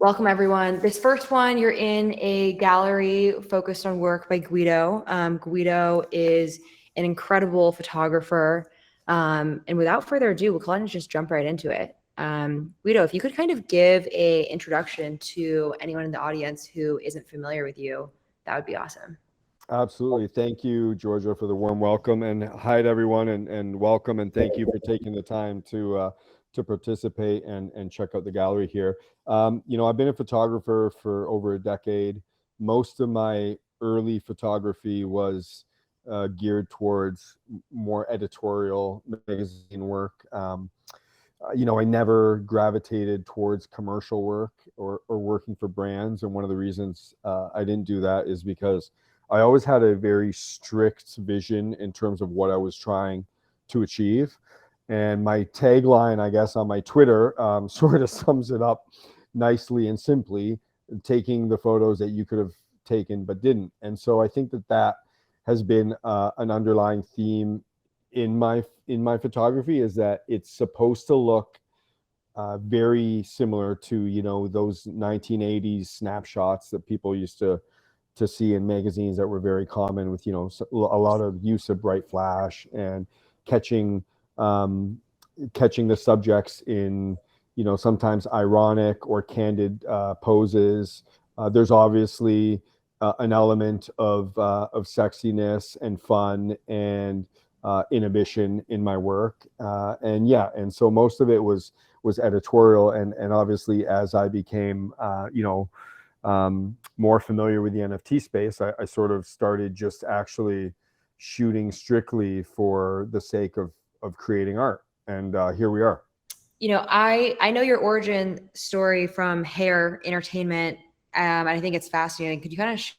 Welcome, everyone. This first one, you're in a gallery focused on work by Guido. Guido is an incredible photographer. And without further ado, we'll kind of just jump right into it. Guido, if you could kind of give an introduction to anyone in the audience who isn't familiar with you, that would be awesome. Absolutely. Thank you, Georgia, for the warm welcome, and hi to everyone, and welcome, and thank you for taking the time to participate and check out the gallery here. I've been a photographer for over a decade. Most of my early photography was geared towards more editorial magazine work. I never gravitated towards commercial work or working for brands, and one of the reasons I didn't do that is because I always had a very strict vision in terms of what I was trying to achieve. And my tagline, I guess, on my Twitter sort of sums it up nicely and simply: taking the photos that you could have taken but didn't. And so I think that has been an underlying theme in my photography, is that it's supposed to look very similar to those 1980s snapshots that people used to see in magazines that were very common, with a lot of use of bright flash and catching the subjects in sometimes ironic or candid poses. There's obviously an element of sexiness and fun and inhibition in my work, and so most of it was editorial, and obviously as I became more familiar with the NFT space, I sort of started just actually shooting strictly for the sake of creating art. And here we are. I know your origin story from hair entertainment, and I think it's fascinating. Could you kind of share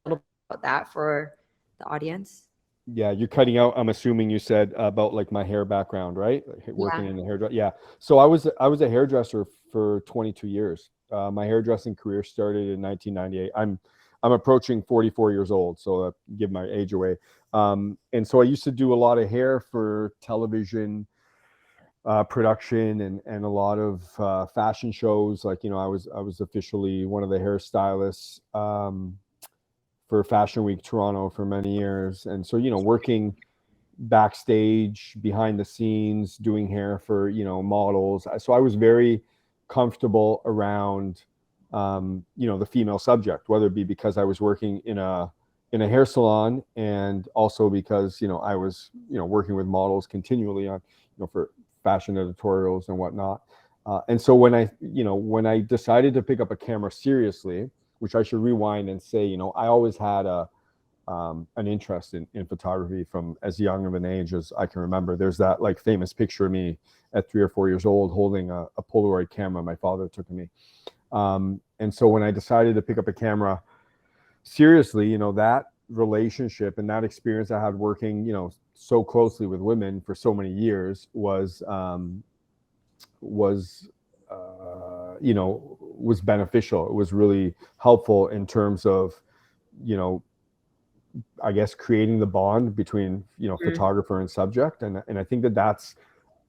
a little bit about that for the audience? Yeah, you're cutting out. I'm assuming you said about like my hair background, right? Working Yeah. in the hairdresser. Yeah. So I was a hairdresser for 22 years. My hairdressing career started in 1998. I'm approaching 44 years old, so give my age away. And so I used to do a lot of hair for television production and a lot of fashion shows. Like I was officially one of the hairstylists for Fashion Week Toronto for many years, and so working backstage, behind the scenes, doing hair for models. So I was very comfortable around the female subject, whether it be because I was working in a hair salon, and also because I was working with models continually on for fashion editorials and whatnot. And so when I decided to pick up a camera seriously, which I should rewind and say, I always had an interest in photography from as young of an age as I can remember. There's that like famous picture of me at 3 or 4 years old holding a Polaroid camera my father took of me. And so when I decided to pick up a camera seriously, that relationship and that experience I had working, so closely with women for so many years was beneficial. It was really helpful in terms of, I guess, creating the bond between, photographer and subject. And I think that that's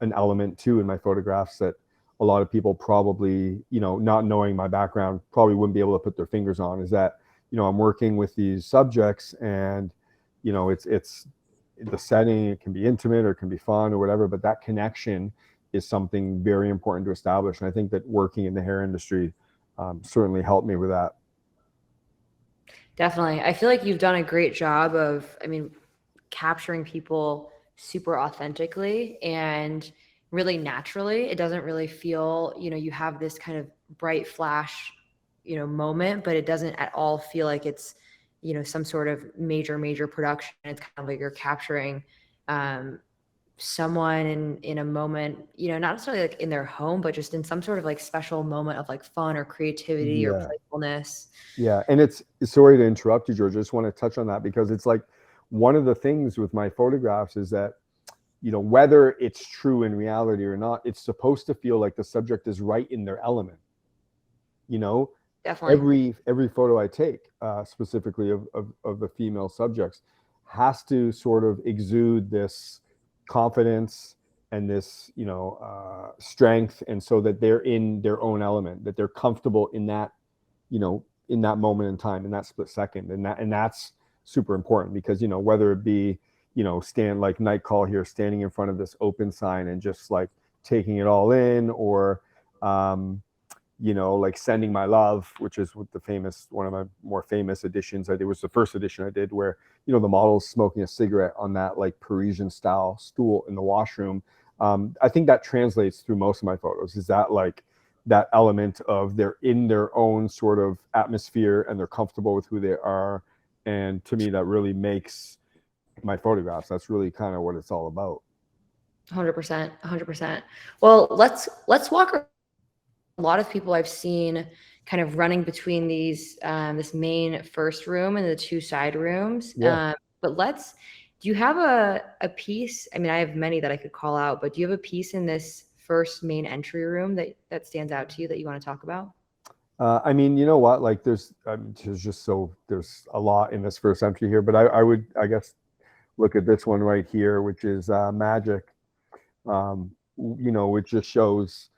an element too in my photographs that a lot of people probably, not knowing my background, probably wouldn't be able to put their fingers on, is that, I'm working with these subjects, and, it's the setting, it can be intimate or it can be fun or whatever, but that connection is something very important to establish. And I think that working in the hair industry certainly helped me with that. Definitely. I feel like you've done a great job of, capturing people super authentically and really naturally. It doesn't really feel, you have this kind of bright flash, moment, but it doesn't at all feel like it's, some sort of major production. It's kind of like you're capturing someone in a moment, not necessarily like in their home, but just in some sort of like special moment of like fun or creativity or Yeah. playfulness. Yeah. And it's sorry to interrupt you, George. I just want to touch on that because it's like one of the things with my photographs is that, whether it's true in reality or not, it's supposed to feel like the subject is right in their element. Definitely. Every photo I take, specifically of the female subjects, has to sort of exude this confidence and this, strength, and so that they're in their own element, that they're comfortable in that, in that moment in time, in that split second. And that's super important, because, whether it be, stand like night call here, standing in front of this open sign and just like taking it all in, or, like Sending My Love, which is what one of my more famous editions I did, was the first edition I did, where, the model's smoking a cigarette on that like Parisian style stool in the washroom. I think that translates through most of my photos, is that like that element of they're in their own sort of atmosphere and they're comfortable with who they are. And to me, that really makes my photographs. That's really kind of what it's all about. 100%, 100%. Well, let's walk. A lot of people I've seen kind of running between these, this main first room and the two side rooms. Yeah. But do you have a piece? I mean, I have many that I could call out, but do you have a piece in this first main entry room that stands out to you that you want to talk about? I mean, you know what, like there's a lot in this first entry here, but I would, I guess, look at this one right here, which is Magic, which just shows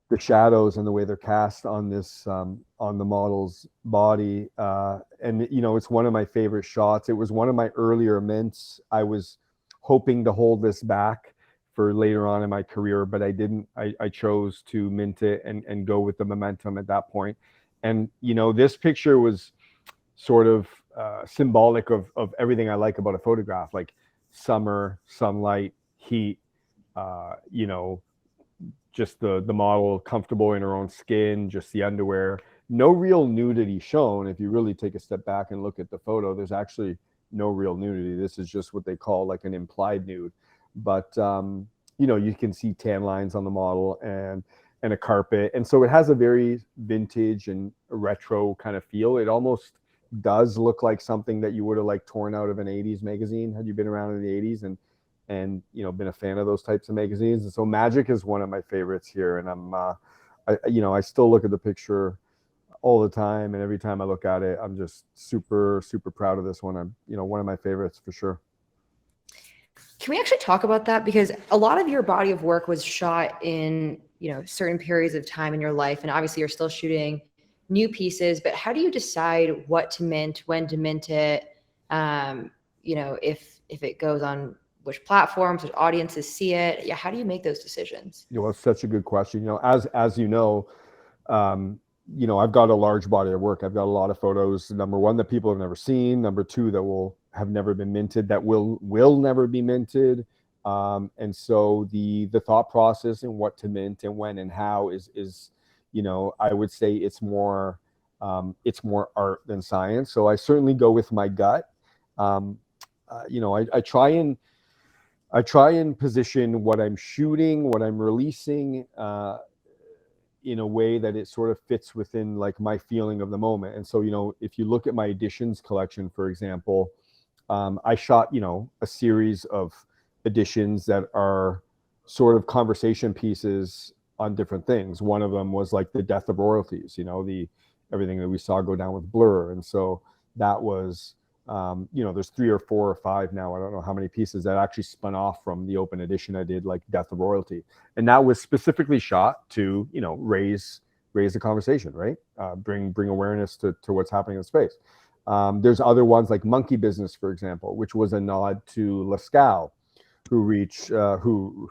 the shadows and the way they're cast on this, on the model's body. And, it's one of my favorite shots. It was one of my earlier mints. I was hoping to hold this back for later on in my career, but I didn't. I chose to mint it and go with the momentum at that point. And, this picture was sort of symbolic of everything I like about a photograph, like summer, sunlight, heat, just the model comfortable in her own skin, just the underwear, no real nudity shown. If you really take a step back and look at the photo, there's actually no real nudity. This is just what they call like an implied nude. But, you can see tan lines on the model and a carpet. And so it has a very vintage and retro kind of feel. It almost does look like something that you would have like torn out of an 80s magazine, had you been around in the 80s and been a fan of those types of magazines. And so Magic is one of my favorites here. And I still look at the picture all the time. And every time I look at it, I'm just super, super proud of this one. I'm, one of my favorites for sure. Can we actually talk about that? Because a lot of your body of work was shot in, certain periods of time in your life. And obviously you're still shooting new pieces, but how do you decide what to mint, when to mint it? If it goes on which platforms, which audiences see it? Yeah. How do you make those decisions? It's such a good question. As I've got a large body of work. I've got a lot of photos. Number one, that people have never seen. Number two, that will have never been minted, that will never be minted. And so the thought process and what to mint and when and how is I would say it's more art than science. So I certainly go with my gut. I try and position what I'm shooting, what I'm releasing, in a way that it sort of fits within like my feeling of the moment. And so, if you look at my editions collection, for example, I shot, a series of editions that are sort of conversation pieces on different things. One of them was like the death of royalties, everything that we saw go down with Blur. And so that was, there's 3 or 4 or 5 now, I don't know how many pieces that actually spun off from the open edition I did, like Death of Royalty. And that was specifically shot to, raise the conversation, right? Bring awareness to what's happening in space. There's other ones like Monkey Business, for example, which was a nod to Lascaux, who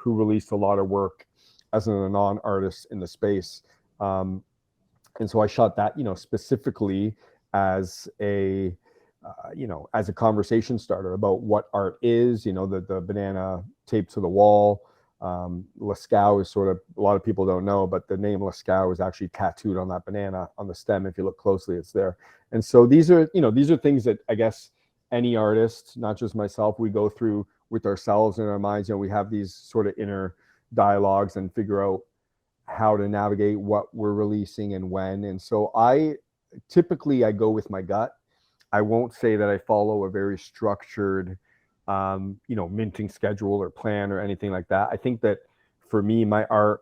released a lot of work as an anon artist in the space. And so I shot that, specifically as a conversation starter about what art is, the banana taped to the wall. Lascaux is sort of, a lot of people don't know, but the name Lascaux is actually tattooed on that banana on the stem. If you look closely, it's there. And so these are things that I guess any artist, not just myself, we go through with ourselves in our minds. We have these sort of inner dialogues and figure out how to navigate what we're releasing and when. And so I go with my gut. I won't say that I follow a very structured, minting schedule or plan or anything like that. I think that for me, my art,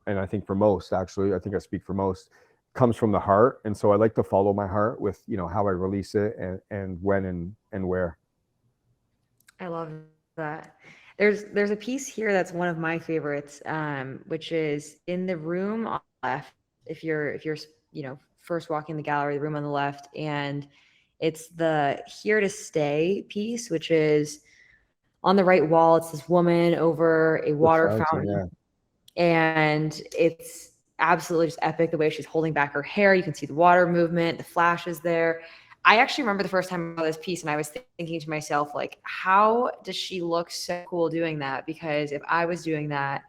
and I think for most, actually, I think I speak for most, comes from the heart. And so I like to follow my heart with, how I release it and when and where. I love that. There's a piece here that's one of my favorites, which is in the room on the left. If you're first walking the gallery, the room on the left, and it's the here to stay piece, which is on the right wall. It's this woman over a water fountain, and it's absolutely just epic the way she's holding back her hair. You can see the water movement, the flashes there. I actually remember the first time I saw this piece and I was thinking to myself, like, how does she look so cool doing that? Because if I was doing that,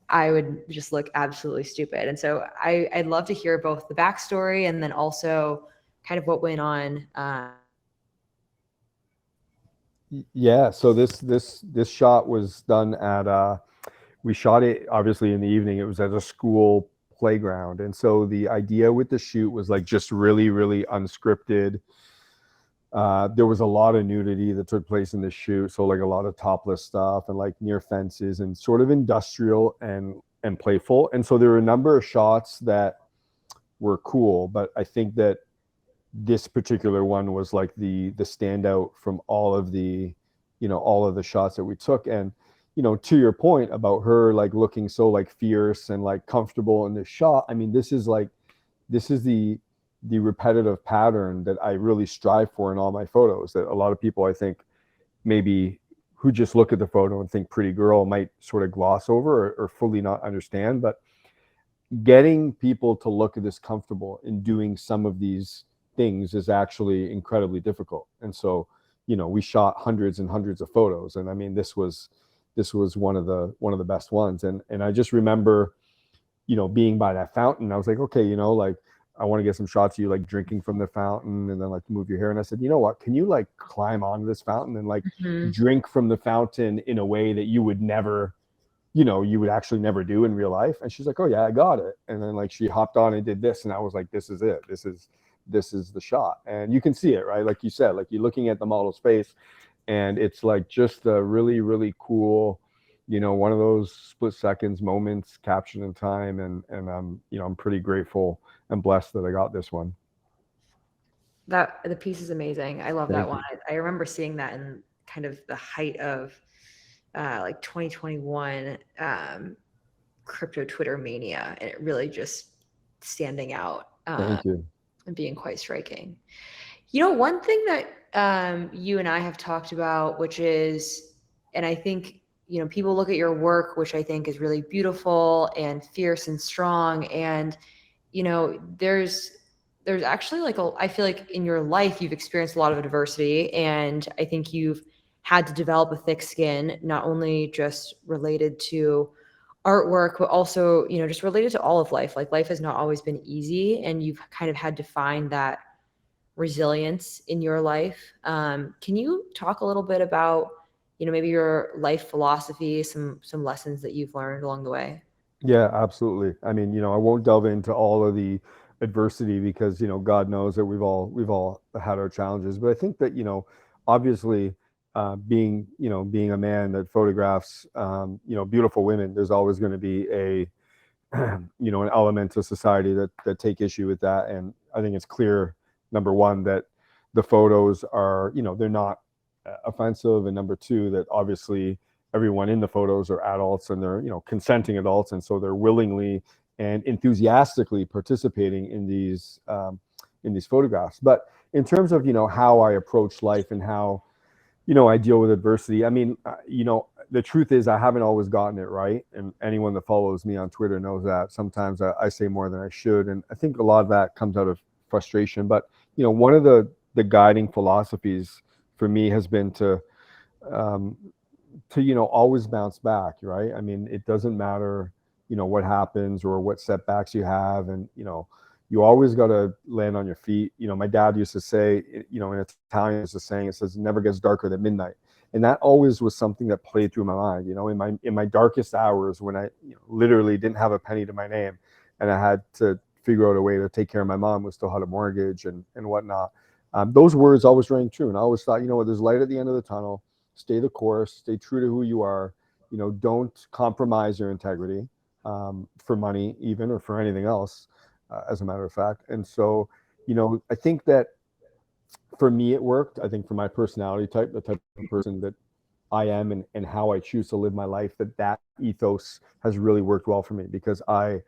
I would just look absolutely stupid. And so I'd love to hear both the backstory and then also kind of what went on. Yeah, so this shot was done at we shot it obviously in the evening. It was at a school playground, and so the idea with the shoot was like just really unscripted. There was a lot of nudity that took place in the shoot, so like a lot of topless stuff and like near fences and sort of industrial and playful. And so there were a number of shots that were cool, but I think that this particular one was like the standout from all of the shots that we took. And to your point about her like looking so like fierce and like comfortable in this shot, I mean, this is the repetitive pattern that I really strive for in all my photos, that a lot of people, I think, maybe who just look at the photo and think pretty girl might sort of gloss over or fully not understand. But getting people to look at this comfortable in doing some of these things is actually incredibly difficult. And so, we shot hundreds and hundreds of photos, and I mean, this was one of the best ones. And I just remember, being by that fountain, I was like, okay, like I want to get some shots of you like drinking from the fountain and then like move your hair. And I said, you know what, can you like climb onto this fountain and like drink from the fountain in a way that you would never, you would actually never do in real life? And she's like, oh yeah, I got it. And then like she hopped on and did this, and I was like, this is it. This is the shot. And you can see it, right? Like you said, like you're looking at the model's face, and it's like just a really cool, one of those split seconds moments captured in time. And I'm pretty grateful and blessed that I got this one. That the piece is amazing. I love that one. I remember seeing that in kind of the height of like 2021 crypto Twitter mania, and it really just standing out. Thank you. And being quite striking. One thing that you and I have talked about, which is, and I think, people look at your work, which I think is really beautiful and fierce and strong. And, there's actually like, I feel like in your life, you've experienced a lot of adversity, and I think you've had to develop a thick skin, not only just related to artwork, but also, just related to all of life. Like life has not always been easy, and you've kind of had to find that resilience in your life. Can you talk a little bit about, maybe your life philosophy, some lessons that you've learned along the way? Yeah, absolutely. I mean, I won't delve into all of the adversity because, God knows that we've all had our challenges. But I think that, obviously, being a man that photographs, beautiful women, there's always going to be an element of society that take issue with that. And I think it's clear, number one, that the photos are, they're not offensive. And number two, that obviously everyone in the photos are adults, and they're, consenting adults. And so they're willingly and enthusiastically participating in these photographs. But in terms of, how I approach life and how, I deal with adversity. I mean, the truth is I haven't always gotten it right. And anyone that follows me on Twitter knows that sometimes I say more than I should. And I think a lot of that comes out of frustration. But, one of the guiding philosophies for me has been to always bounce back, right? I mean, it doesn't matter, what happens or what setbacks you have. And, you always got to land on your feet. My dad used to say, in Italian, it's a saying, it says, it never gets darker than midnight. And that always was something that played through my mind, in my darkest hours, when I literally didn't have a penny to my name, and I had to figure out a way to take care of my mom who still had a mortgage and whatnot. Those words always rang true. And I always thought, there's light at the end of the tunnel. Stay the course, stay true to who you are. Don't compromise your integrity for money, even, or for anything else. As a matter of fact. And so, I think that for me, it worked. I think for my personality type, the type of person that, I am and how I choose to live my life, that ethos has really worked well for me, because I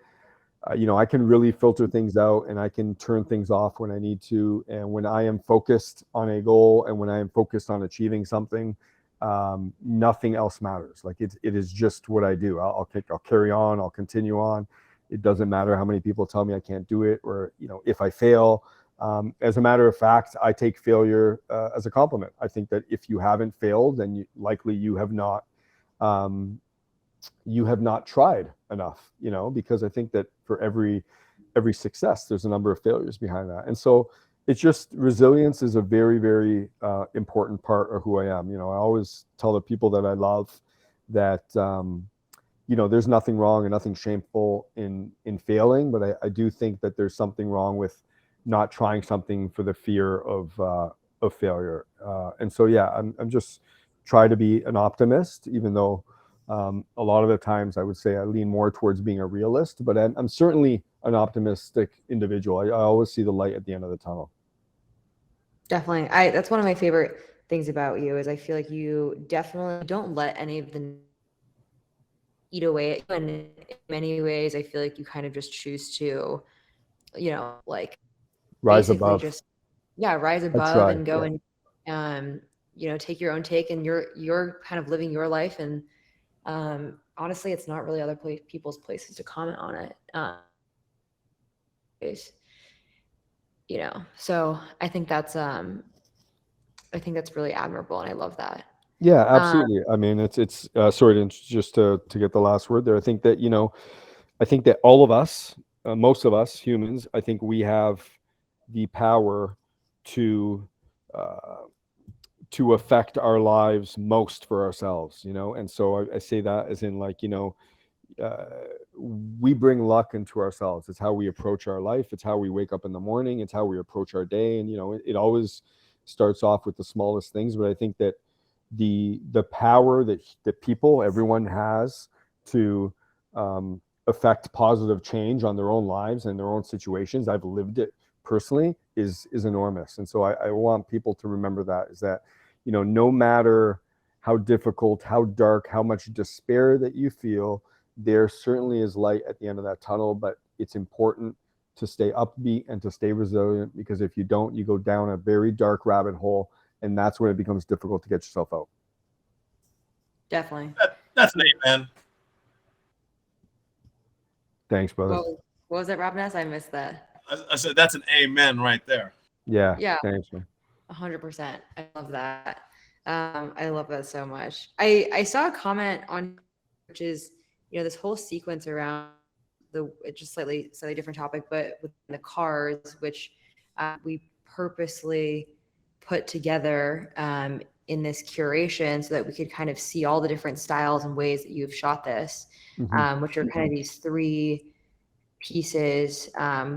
can really filter things out, and I can turn things off when I need to. And when I am focused on a goal, and when I am focused on achieving something, nothing else matters. Like it is just what I do. I'll carry on. I'll continue on. It doesn't matter how many people tell me I can't do it, or, if I fail. As a matter of fact, I take failure as a compliment. I think that if you haven't failed, then likely you have not tried enough, because I think that for every success, there's a number of failures behind that. And so it's just, resilience is a very, very important part of who I am. I always tell the people that I love that, there's nothing wrong and nothing shameful in failing, but I do think that there's something wrong with not trying something for the fear of failure. And so, yeah, I'm just try to be an optimist, even though a lot of the times I would say I lean more towards being a realist, but I'm certainly an optimistic individual. I always see the light at the end of the tunnel. Definitely. That's one of my favorite things about you, is I feel like you definitely don't let any of the eat away at you. And in many ways, I feel like you kind of just choose to, like Rise basically above. just, rise above and go and, take your own take, and you're kind of living your life. And honestly, it's not really other people's places to comment on it. So I think that's really admirable, and I love that. Yeah, absolutely. I mean, it's sorry, just to get the last word there. I think that all of us, most of us humans, I think we have the power to affect our lives most for ourselves, and so I say that as in, like, we bring luck into ourselves. It's how we approach our life. It's how we wake up in the morning. It's how we approach our day. And, it always starts off with the smallest things. But I think that the power that everyone has to affect positive change on their own lives and their own situations, I've lived it personally, is enormous. And so I want people to remember that, is that, no matter how difficult, how dark, how much despair that you feel, there certainly is light at the end of that tunnel. But it's important to stay upbeat and to stay resilient, because if you don't, you go down a very dark rabbit hole, and that's when it becomes difficult to get yourself out. Definitely. That's an amen. Thanks, brother. What was it, Robness? I missed that. I said that's an amen right there. Yeah. Yeah. Thanks, man. 100%. I love that. I love that so much. I saw a comment on, which is, this whole sequence around it's just slightly different topic, but with the cars, which we purposely put together in this curation so that we could kind of see all the different styles and ways that you've shot this, which are kind of these three pieces,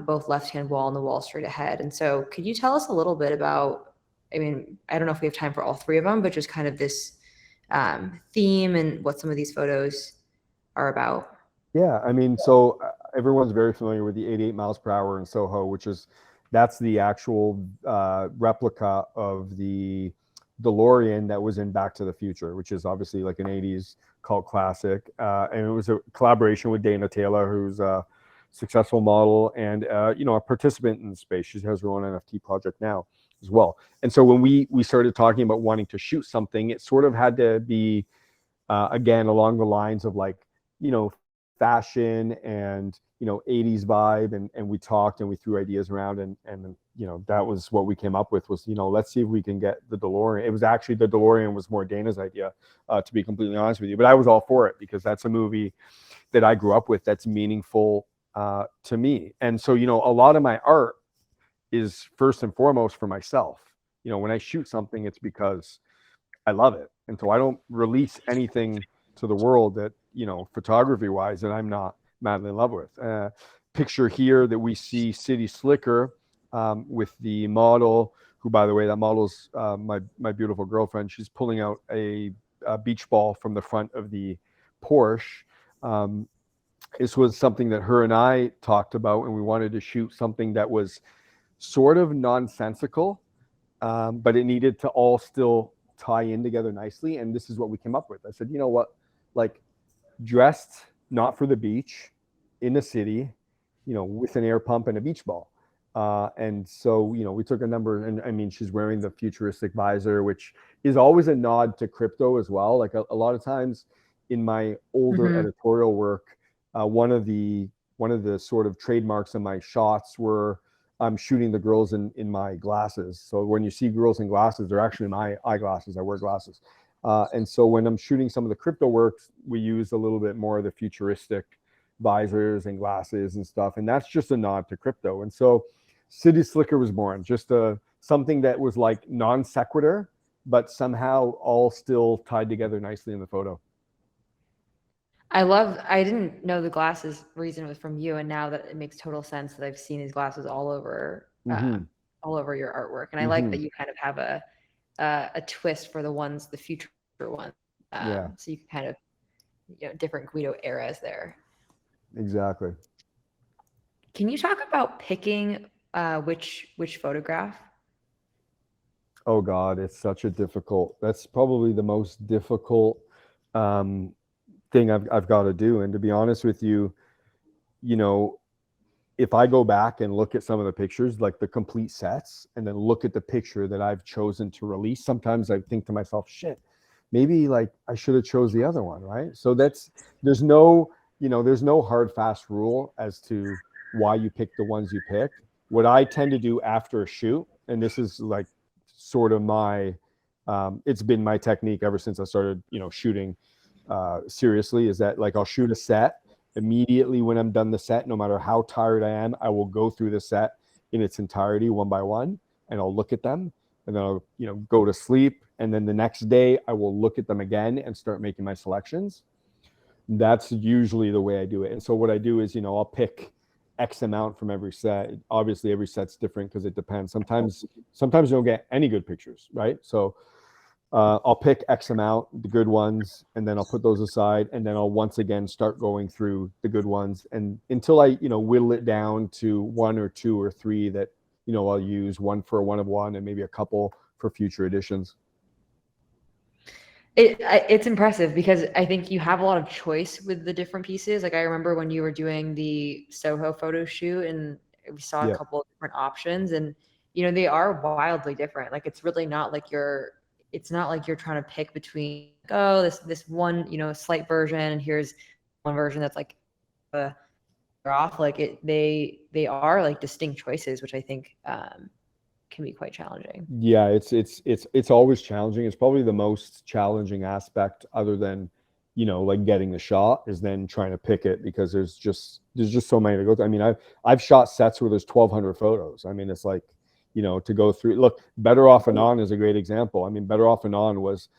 both left-hand wall and the wall straight ahead. And so could you tell us a little bit about, I don't know if we have time for all three of them, but just kind of this theme and what some of these photos are about? Yeah, so everyone's very familiar with the 88 miles per hour in Soho, that's the actual replica of the DeLorean that was in Back to the Future, which is obviously like an 80s cult classic. And it was a collaboration with Dana Taylor, who's a successful model and, a participant in the space. She has her own NFT project now as well. And so when we started talking about wanting to shoot something, it sort of had to be, again, along the lines of, like, fashion and 80s vibe, and we talked and we threw ideas around, and that was what we came up with, was let's see if we can get the DeLorean. It was actually, the DeLorean was more Dana's idea, to be completely honest with you, but I was all for it because that's a movie that I grew up with, that's meaningful to me. And so a lot of my art is first and foremost for myself. When I shoot something, it's because I love it, and so I don't release anything to the world that photography wise that I'm not madly in love with. Picture here that we see City Slicker with the model, who, by the way, that model's my beautiful girlfriend. She's pulling out a beach ball from the front of the Porsche. This was something that her and I talked about, and we wanted to shoot something that was sort of nonsensical, but it needed to all still tie in together nicely. And this is what we came up with. I said, you know what, like dressed not for the beach in a city, you know, with an air pump and a beach ball. And so, you know, we took a number, and I mean, she's wearing the futuristic visor, which is always a nod to crypto as well. Like a lot of times in my older editorial work, one of the sort of trademarks of my shots were I'm shooting the girls in my glasses. So when you see girls in glasses, they're actually my eyeglasses. I wear glasses. And so when I'm shooting some of the crypto works, we use a little bit more of the futuristic visors and glasses and stuff. And that's just a nod to crypto. And so City Slicker was born, just something that was like non sequitur, but somehow all still tied together nicely in the photo. I didn't know the glasses reason was from you. And now that it makes total sense that I've seen these glasses all over your artwork. And I like that you kind of have a twist for the future ones. So you can kind of, you know, different Guido eras there. Exactly. Can you talk about picking which photograph? Oh God, it's such a difficult, that's probably the most difficult thing I've got to do. And to be honest with you, you know, if I go back and look at some of the pictures, like the complete sets, and then look at the picture that I've chosen to release, sometimes I think to myself, shit, maybe like I should have chose the other one, right? So there's no hard fast rule as to why you pick the ones you pick. What I tend to do after a shoot, and this is like sort of my, it's been my technique ever since I started, you know, shooting seriously, is that like I'll shoot a set immediately when I'm done the set, no matter how tired I am, I will go through the set in its entirety one by one, and I'll look at them, and then I'll, you know, go to sleep, and then the next day I will look at them again and start making my selections. That's usually the way I do it. And so what I do is, you know, I'll pick X amount from every set. Obviously every set's different because it depends. Sometimes you don't get any good pictures, right? So I'll pick X amount, the good ones, and then I'll put those aside, and then I'll once again start going through the good ones, and until I, you know, whittle it down to one or two or three that, you know, I'll use, one for a one of one and maybe a couple for future editions. It's impressive because I think you have a lot of choice with the different pieces. Like I remember when you were doing the Soho photo shoot, and we saw a couple of different options, and you know, they are wildly different. Like it's really not like you're trying to pick between, oh, this one, you know, slight version, and here's one version that's like off. Like they are like distinct choices, which I think can be quite challenging. Yeah, it's always challenging. It's probably the most challenging aspect, other than, you know, like getting the shot, is then trying to pick it, because there's just so many to go through. I mean, I've shot sets where there's 1,200 photos. I mean, it's like, you know, to go through. Look, Better Off and On is a great example. I mean, Better Off and On was,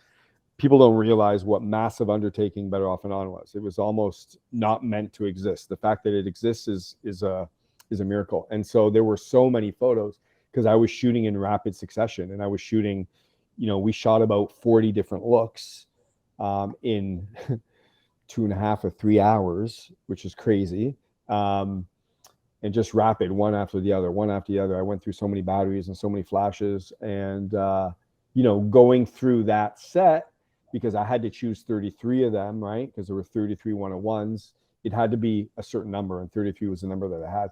people don't realize what massive undertaking Better Off and On was. It was almost not meant to exist. The fact that it exists is a miracle. And so there were so many photos, because I was shooting in rapid succession, and I was shooting, you know, we shot about 40 different looks in 2.5 or 3 hours, which is crazy. And just rapid, one after the other. I went through so many batteries and so many flashes, and you know, going through that set, because I had to choose 33 of them, right? Because there were 33 101s. It had to be a certain number, and 33 was the number that I had.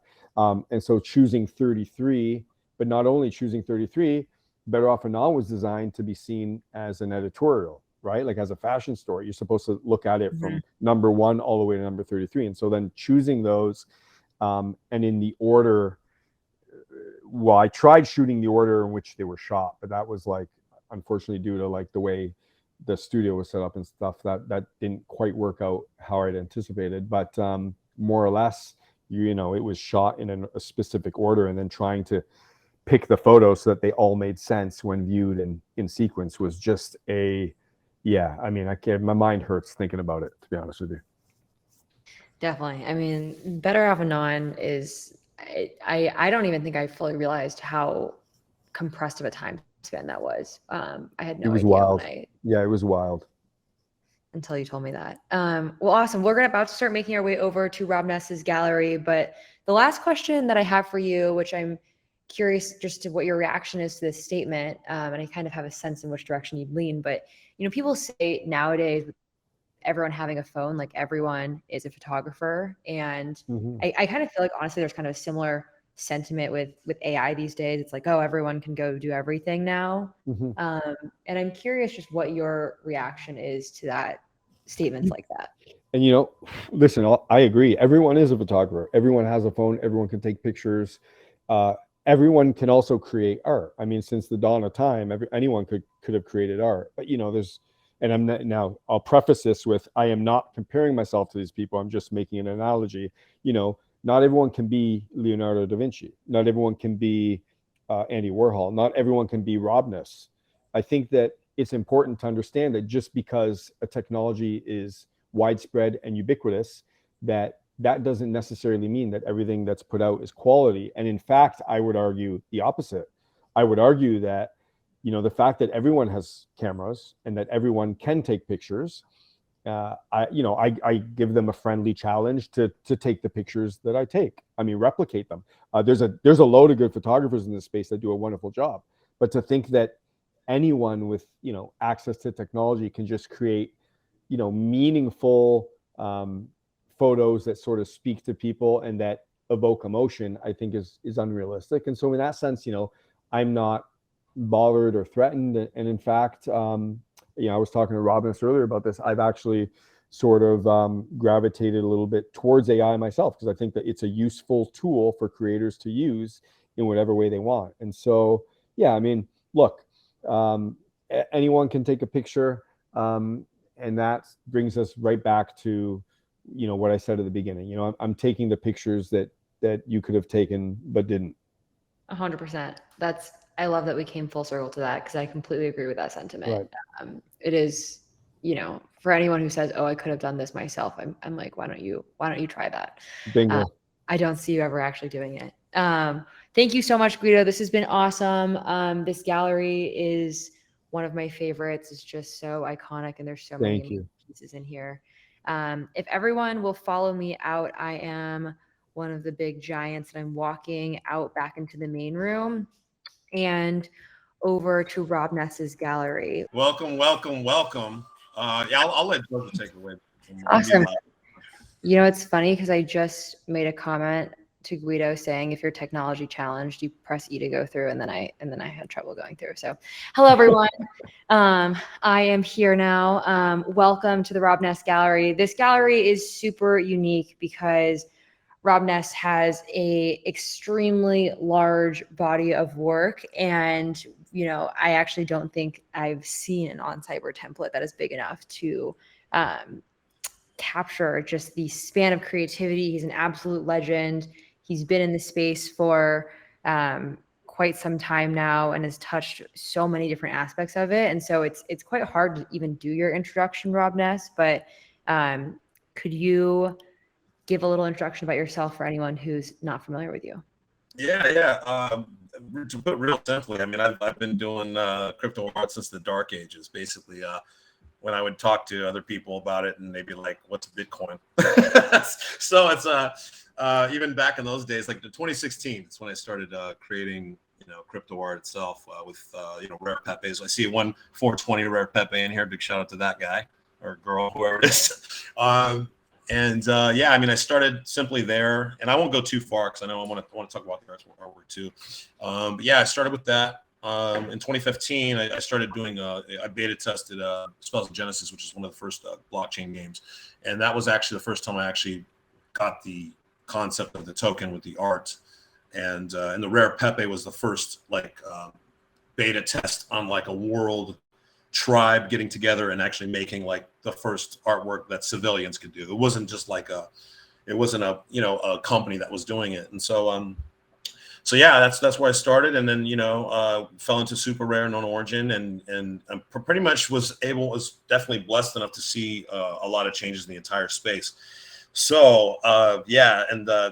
And so choosing 33, but not only choosing 33, Better Off and On was designed to be seen as an editorial, right? Like as a fashion story, you're supposed to look at it from number 1 all the way to number 33. And so then choosing those, and in the order, well, I tried shooting the order in which they were shot, but that was like, unfortunately, due to like the way the studio was set up and stuff, that didn't quite work out how I'd anticipated. But more or less, you know, it was shot in a specific order, and then trying to pick the photos so that they all made sense when viewed in sequence was just I mean, my mind hurts thinking about it, to be honest with you. Definitely. I mean, Better Off and On is, I don't even think I fully realized how compressed of a time span that was. I had no idea. It was wild. Yeah, it was wild. Until you told me that. Well, awesome. We're about to start making our way over to Rob Ness's gallery, but the last question that I have for you, which I'm curious just to what your reaction is to this statement. And I kind of have a sense in which direction you'd lean, but people say nowadays with everyone having a phone, like everyone is a photographer. And I kind of feel like honestly, there's kind of a similar sentiment with AI these days. It's like, oh, everyone can go do everything now. And I'm curious just what your reaction is to that statements like that. And listen, I agree. Everyone is a photographer. Everyone has a phone. Everyone can take pictures. Everyone can also create art. I mean, since the dawn of time, anyone could have created art. But and I'll preface this with, I am not comparing myself to these people. I'm just making an analogy. Not everyone can be Leonardo da Vinci. Not everyone can be Andy Warhol. Not everyone can be ROBNESS. I think that it's important to understand that just because a technology is widespread and ubiquitous, that doesn't necessarily mean that everything that's put out is quality. And in fact, I would argue the opposite. I would argue that, the fact that everyone has cameras and that everyone can take pictures, I give them a friendly challenge to take the pictures that I take. I mean, replicate them. There's a load of good photographers in this space that do a wonderful job. But to think that anyone with, access to technology can just create, meaningful photos that sort of speak to people and that evoke emotion, I think is unrealistic. And so in that sense, I'm not bothered or threatened. And in fact, I was talking to ROBNESS earlier about this. I've actually sort of gravitated a little bit towards AI myself, because I think that it's a useful tool for creators to use in whatever way they want. And so, yeah, I mean, look, anyone can take a picture. And that brings us right back to, what I said at the beginning. I'm taking the pictures that you could have taken but didn't. 100%. I love that we came full circle to that, because I completely agree with that sentiment. Right. It is, for anyone who says, oh, I could have done this myself, I'm like, why don't you try that? Bingo. I don't see you ever actually doing it. Thank you so much, Guido. This has been awesome. This gallery is one of my favorites. It's just so iconic, and there's so many pieces in here. If everyone will follow me out, I am one of the big giants, and I'm walking out back into the main room and over to ROBNESS's gallery. Welcome. I'll let Georgia take it away. Awesome. It's funny because I just made a comment to Guido saying, if you're technology challenged, you press E to go through, and then I had trouble going through. So hello, everyone. I am here now. Welcome to the ROBNESS gallery. This gallery is super unique because ROBNESS has a extremely large body of work, and I actually don't think I've seen an oncyber template that is big enough to capture just the span of creativity. He's an absolute legend. He's been in the space for quite some time now and has touched so many different aspects of it. And so it's quite hard to even do your introduction, ROBNESS, but could you give a little introduction about yourself for anyone who's not familiar with you? Yeah. To put real simply, I mean, I've been doing crypto art since the dark ages, basically. When I would talk to other people about it, and they'd be like, "What's Bitcoin?" So it's even back in those days, like the 2016, it's when I started creating, crypto art itself with rare pepes. I see one 420 rare pepe in here. Big shout out to that guy or girl, whoever it is. I mean, I started simply there, and I won't go too far because I know I want to talk about the artwork too. But yeah, I started with that. In 2015, I started doing, I beta tested Spells of Genesis, which is one of the first blockchain games. And that was actually the first time I actually got the concept of the token with the art. And the Rare Pepe was the first beta test on like a world tribe getting together and actually making like the first artwork that civilians could do. It wasn't just like a company that was doing it. And so yeah, that's where I started, and then fell into super rare known origin, and pretty much was definitely blessed enough to see a lot of changes in the entire space. So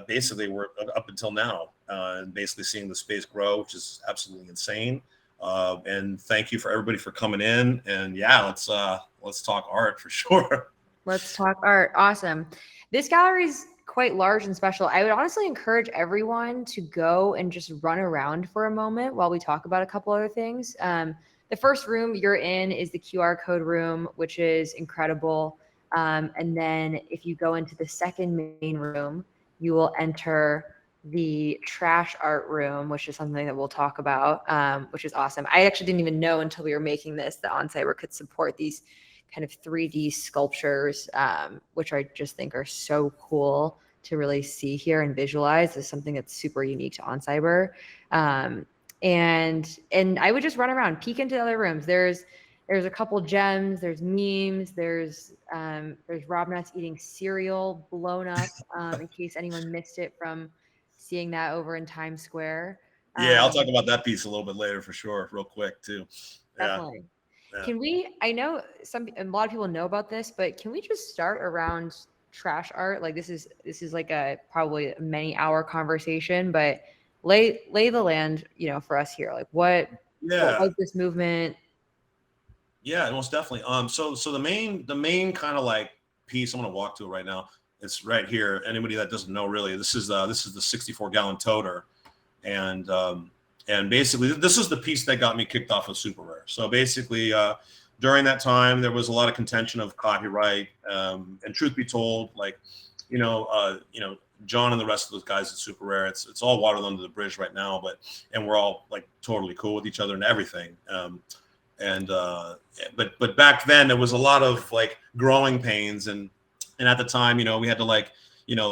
basically we're up until now, and basically seeing the space grow, which is absolutely insane. And thank you for everybody for coming in, and yeah, let's talk art for sure. Let's talk art. Awesome. This gallery's quite large and special. I would honestly encourage everyone to go and just run around for a moment while we talk about a couple other things. The first room you're in is the QR code room, which is incredible. And then if you go into the second main room, you will enter the trash art room, which is something that we'll talk about, which is awesome. I actually didn't even know until we were making this that oncyber could support these kind of 3D sculptures, which I just think are so cool to really see here and visualize as something that's super unique to oncyber. And I would just run around, peek into the other rooms. There's a couple gems, there's memes, there's ROBNESS eating cereal blown up, in case anyone missed it from seeing that over in Times Square. Yeah, I'll talk about that piece a little bit later for sure, real quick too. Definitely. Yeah. Can we, I know a lot of people know about this, but can we just start around trash art? Like this is like probably a many hour conversation, but lay the land, for us here. Like what was this movement? Yeah, most definitely. So the main kind of like piece I'm gonna walk to right now. It's right here. Anybody that doesn't know, really, this is the 64-gallon toter, and basically this is the piece that got me kicked off of Super Rare. So basically, during that time, there was a lot of contention of copyright, and truth be told, like, John and the rest of those guys at Super Rare, it's all water under the bridge right now, and we're all like totally cool with each other and everything. But back then there was a lot of like growing pains, and at the time, we had to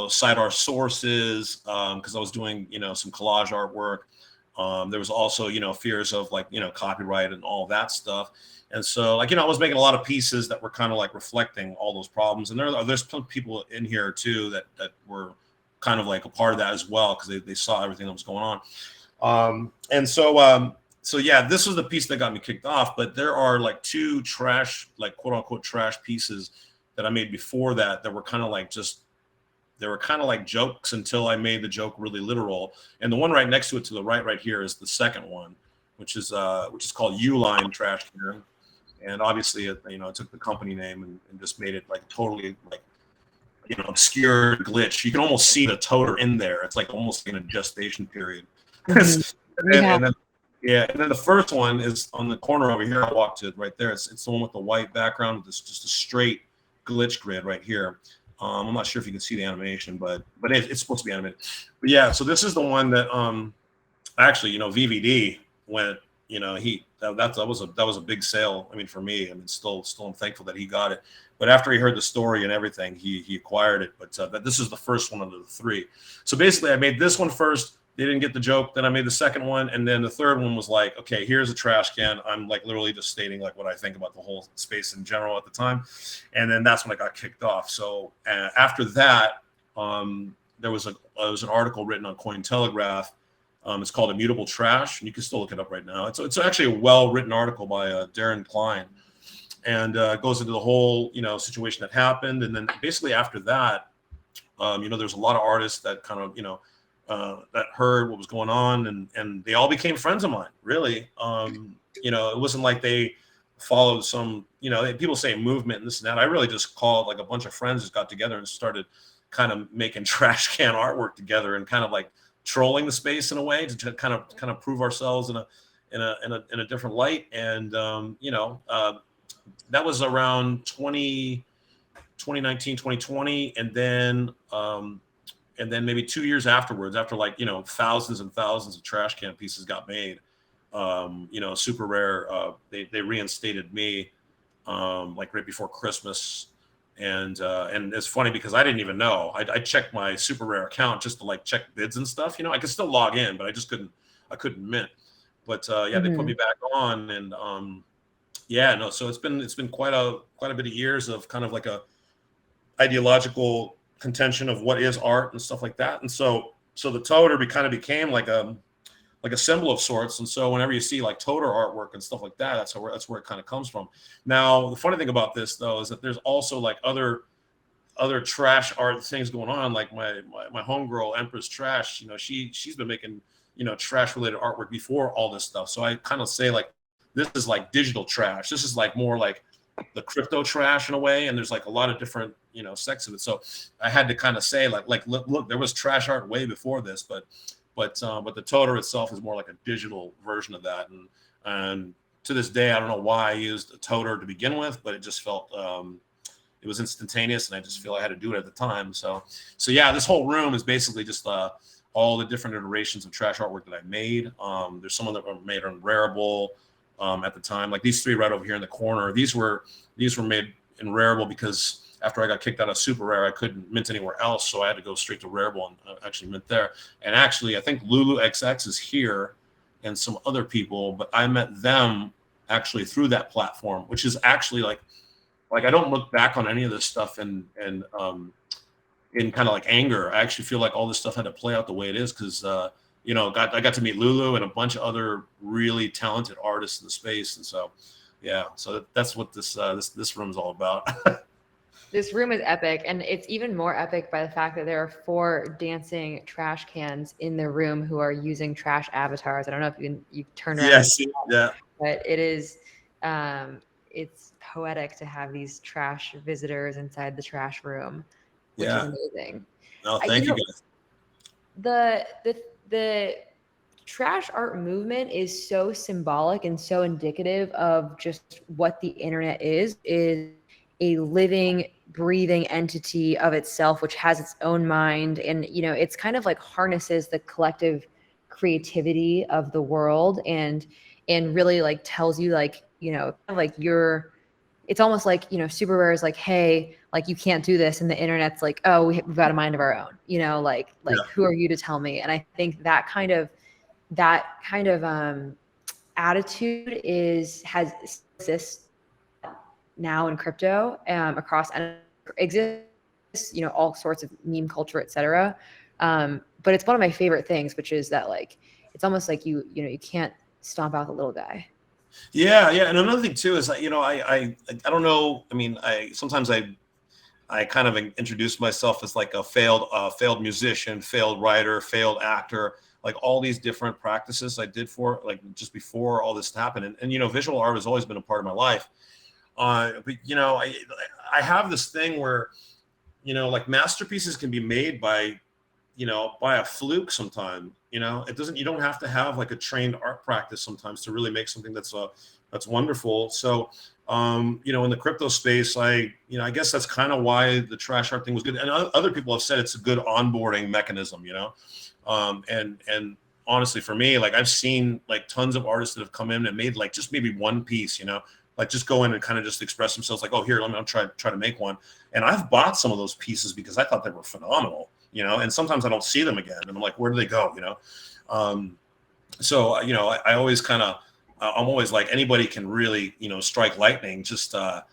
cite our sources, because I was doing, some collage artwork. There was also, fears of copyright and all that stuff. And so I was making a lot of pieces that were kind of like reflecting all those problems. And there's some people in here too that were kind of like a part of that as well, because they saw everything that was going on. So yeah, this was the piece that got me kicked off, but there are like two trash, like quote unquote trash pieces that I made before that were kind of like they were kind of like jokes until I made the joke really literal. And the one right next to it to the right here is the second one, which is called Uline Trash Can. And obviously it took the company name and just made it like totally like, obscure glitch. You can almost see the toter in there. It's like almost in a gestation period. Mm-hmm. And then the first one is on the corner over here. I walked to it right there. It's the one with the white background with just a straight glitch grid right here. I'm not sure if you can see the animation, but it's supposed to be animated. But yeah, so this is the one that actually, VVD went, that was a big sale. I mean, for me, still I'm thankful that he got it. But after he heard the story and everything, he acquired it. But this is the first one of the three. So basically, I made this one first. They didn't get the joke. Then I made the second one, and then the third one was like, okay, here's a trash can. I'm like literally just stating like what I think about the whole space in general at the time, and then that's when I got kicked off. So after that, there was an article written on Cointelegraph. It's called Immutable Trash, and you can still look it up right now. It's actually a well-written article by Darren Klein, and goes into the whole situation that happened. And then basically after that, there's a lot of artists that kind of that heard what was going on, and they all became friends of mine, really. It wasn't like they followed some, people say movement and this and that. I really just called like a bunch of friends just got together and started kind of making trash can artwork together and kind of like trolling the space in a way to kind of prove ourselves in a different light. And that was around 2019, 2020, and then maybe 2 years afterwards, after like, thousands and thousands of trash can pieces got made, Super Rare, they reinstated me, like right before Christmas. And it's funny because I didn't even know. I checked my Super Rare account just to like check bids and stuff. I could still log in, but I couldn't mint. But they put me back on, and so it's been quite a bit of years of kind of like a ideological contention of what is art and stuff like that. And so the toter kind of became like a symbol of sorts. And so whenever you see like toter artwork and stuff like that, that's where it kind of comes from. Now, the funny thing about this though is that there's also like other trash art things going on. Like my homegirl Empress Trash, she's been making trash related artwork before all this stuff. So I kind of say like this is like digital trash. This is like more like the crypto trash in a way, and there's like a lot of different, you know, sects of it. So I had to kind of say like look, there was trash art way before this, but the toter itself is more like a digital version of that, and to this day I don't know why I used a toter to begin with, but it just felt it was instantaneous, and I just feel I had to do it at the time. So yeah, this whole room is basically just all the different iterations of trash artwork that I made. There's some that were made on Rarible at the time, like these three right over here in the corner. These were made in Rarible because after I got kicked out of Super Rare, I couldn't mint anywhere else, so I had to go straight to Rarible and actually mint there. And actually, I think Lulu XX is here and some other people, but I met them actually through that platform, which is actually like I don't look back on any of this stuff and in kind of like anger. I actually feel like all this stuff had to play out the way it is because you know, I got to meet Lulu and a bunch of other really talented artists in the space, and so yeah, so that's what this room's all about. This room is epic, and it's even more epic by the fact that there are 4 dancing trash cans in the room who are using trash avatars. I don't know if you turn around. Yes, yeah. But it is, it's poetic to have these trash visitors inside the trash room, which is amazing. No, thank you guys. The trash art movement is so symbolic and so indicative of just what the internet is a living, breathing entity of itself, which has its own mind. And, you know, it's kind of like harnesses the collective creativity of the world and really like tells you like, you know, like it's almost like, you know, Super Rare is like, hey, like you can't do this. And the internet's like, oh, we've got a mind of our own, you know, like who are you to tell me? And I think that kind of attitude exists now in crypto across and exists, you know, all sorts of meme culture, etc. But it's one of my favorite things, which is that like it's almost like you know you can't stomp out the little guy. Yeah, and another thing too is that, you know, I don't know. I mean, sometimes I kind of introduce myself as like a failed musician, failed writer, failed actor, like all these different practices I did for like just before all this happened. And you know, visual art has always been a part of my life. But you know, I have this thing where, you know, like masterpieces can be made by a fluke sometimes. You know, you don't have to have like a trained art practice sometimes to really make something that's wonderful. So you know, in the crypto space, I guess that's kind of why the trash art thing was good. And other people have said it's a good onboarding mechanism, you know. And honestly, for me, like I've seen like tons of artists that have come in and made like just maybe one piece, you know, like just go in and kind of just express themselves like, oh, here, I'll try to make one. And I've bought some of those pieces because I thought they were phenomenal, you know, and sometimes I don't see them again. And I'm like, where do they go? You know? So, you know, I always I'm always like, anybody can really, you know, strike lightning, just, but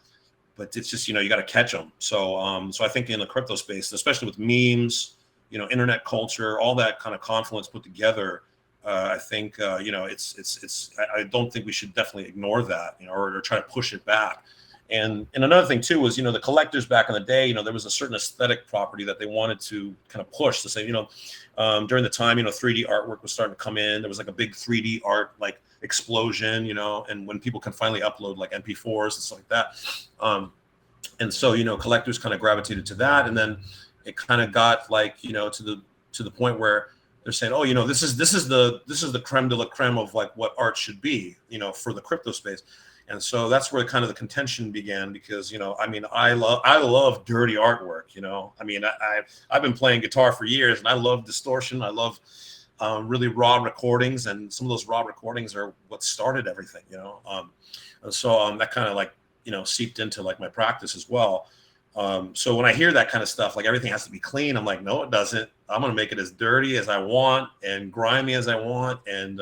it's just, you know, you got to catch them. So, so I think in the crypto space, especially with memes, you know, internet culture, all that kind of confluence put together, I think, you know, I don't think we should definitely ignore that, you know, or try to push it back. And another thing too was, you know, the collectors back in the day, you know, there was a certain aesthetic property that they wanted to kind of push to say, you know, during the time, you know, 3D artwork was starting to come in. There was like a big 3D art like explosion, you know, and when people can finally upload like MP4s and stuff like that. And so, you know, collectors kind of gravitated to that. And then it kind of got like, you know, to the point where they're saying, oh, you know, this is the creme de la creme of like what art should be, you know, for the crypto space. And so that's where kind of the contention began, because, you know, I mean, I love dirty artwork, you know. I mean, I've been playing guitar for years and I love distortion. I love really raw recordings, and some of those raw recordings are what started everything, you know. And so that kind of like, you know, seeped into like my practice as well. So when I hear that kind of stuff, like everything has to be clean, I'm like, no, it doesn't. I'm going to make it as dirty as I want and grimy as I want. And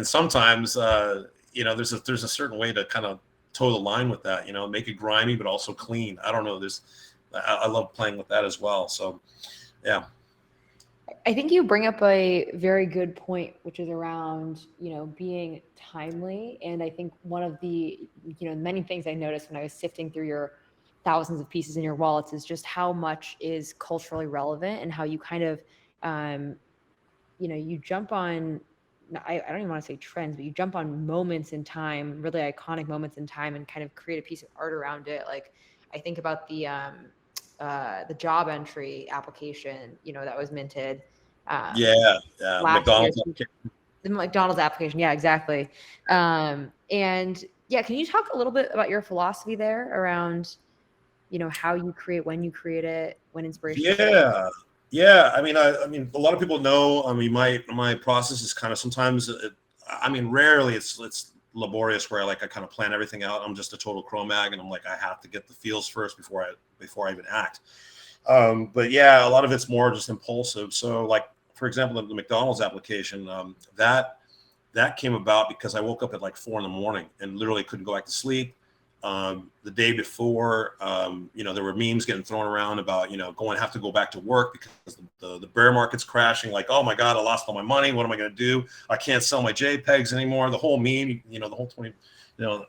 sometimes, you know, there's a certain way to kind of toe the line with that, you know, make it grimy, but also clean. I don't know. I love playing with that as well. So, yeah. I think you bring up a very good point, which is around, you know, being timely. And I think one of the, you know, many things I noticed when I was sifting through your thousands of pieces in your wallets is just how much is culturally relevant, and how you kind of, you know, you jump on I don't even want to say trends, but you jump on moments in time, really iconic moments in time, and kind of create a piece of art around it. Like I think about the job entry application, that was minted Yeah, last year. McDonald's. The McDonald's application, yeah, exactly. And yeah, can you talk a little bit about your philosophy there around, how you create, when you create it, when inspiration? Yeah. I mean, a lot of people know. I mean, my process is kind of sometimes. Rarely it's laborious where I kind of plan everything out. I'm just a total cro-mag, and I'm like, I have to get the feels first before I even act. But yeah, a lot of it's more just impulsive. So like, for example, the McDonald's application, that came about because I woke up at like 4 a.m. and literally couldn't go back to sleep. The day before, there were memes getting thrown around about, have to go back to work because the bear market's crashing. Like, oh my God, I lost all my money. What am I going to do? I can't sell my JPEGs anymore. The whole meme, the whole 20, the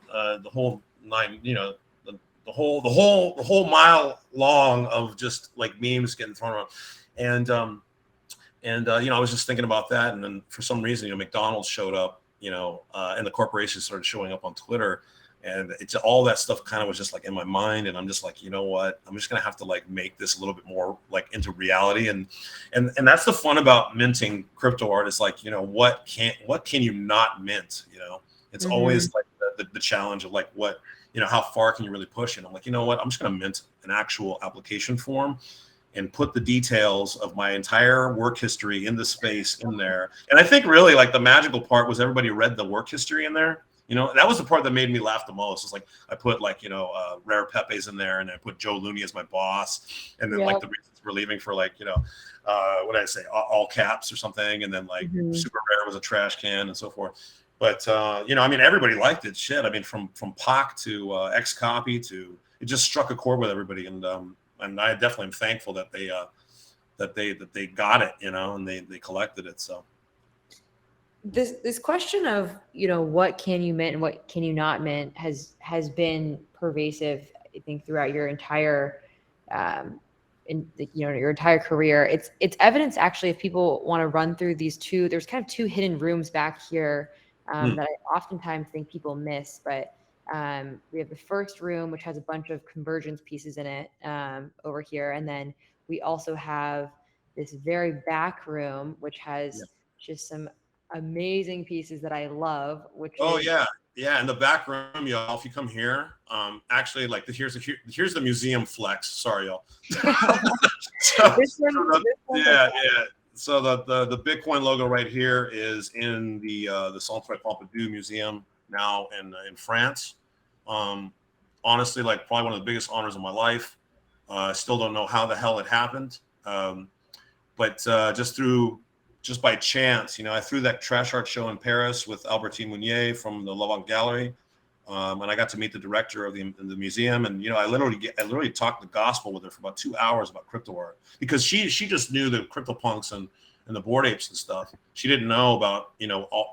whole 9, the whole mile long of just like memes getting thrown around. And I was just thinking about that. And then for some reason, McDonald's showed up, and the corporation started showing up on Twitter. And it's all that stuff kind of was just like in my mind. And I'm just like, you know what, I'm just going to have to like make this a little bit more like into reality. And that's the fun about minting crypto art is like, what can you not mint? It's always like the challenge of like, how far can you really push it? I'm like, you know what, I'm just going to mint an actual application form and put the details of my entire work history in the space in there. And I think really like the magical part was everybody read the work history in there. That was the part that made me laugh the most. It's like I put like, Rare Pepe's in there, and I put Joe Looney as my boss. And then like the reasons we're leaving for like, what did I say? All caps or something. And then like Super Rare was a trash can and so forth. But, everybody liked it. Shit. I mean, from Pac to X Copy to it just struck a chord with everybody. And I definitely am thankful that they got it, and they collected it. So. This question of what can you mint and what can you not mint has been pervasive, I think, throughout your entire your entire career. It's evidence actually if people want to run through these two. There's kind of two hidden rooms back here that I oftentimes think people miss. But we have the first room, which has a bunch of convergence pieces in it over here, and then we also have this very back room, which has just some amazing pieces that I love. Yeah, in the back room, y'all. If you come here, actually, like here's the museum flex. Sorry, y'all. So the Bitcoin logo right here is in the Centre Pompidou Museum now in France. Honestly, like probably one of the biggest honors of my life. I still don't know how the hell it happened, but just by chance, I threw that trash art show in Paris with Albertine Mounier from the Levant Gallery, and I got to meet the director of the museum. And I literally talked the gospel with her for about 2 hours about crypto art because she just knew the CryptoPunks and the Bored Apes and stuff. She didn't know about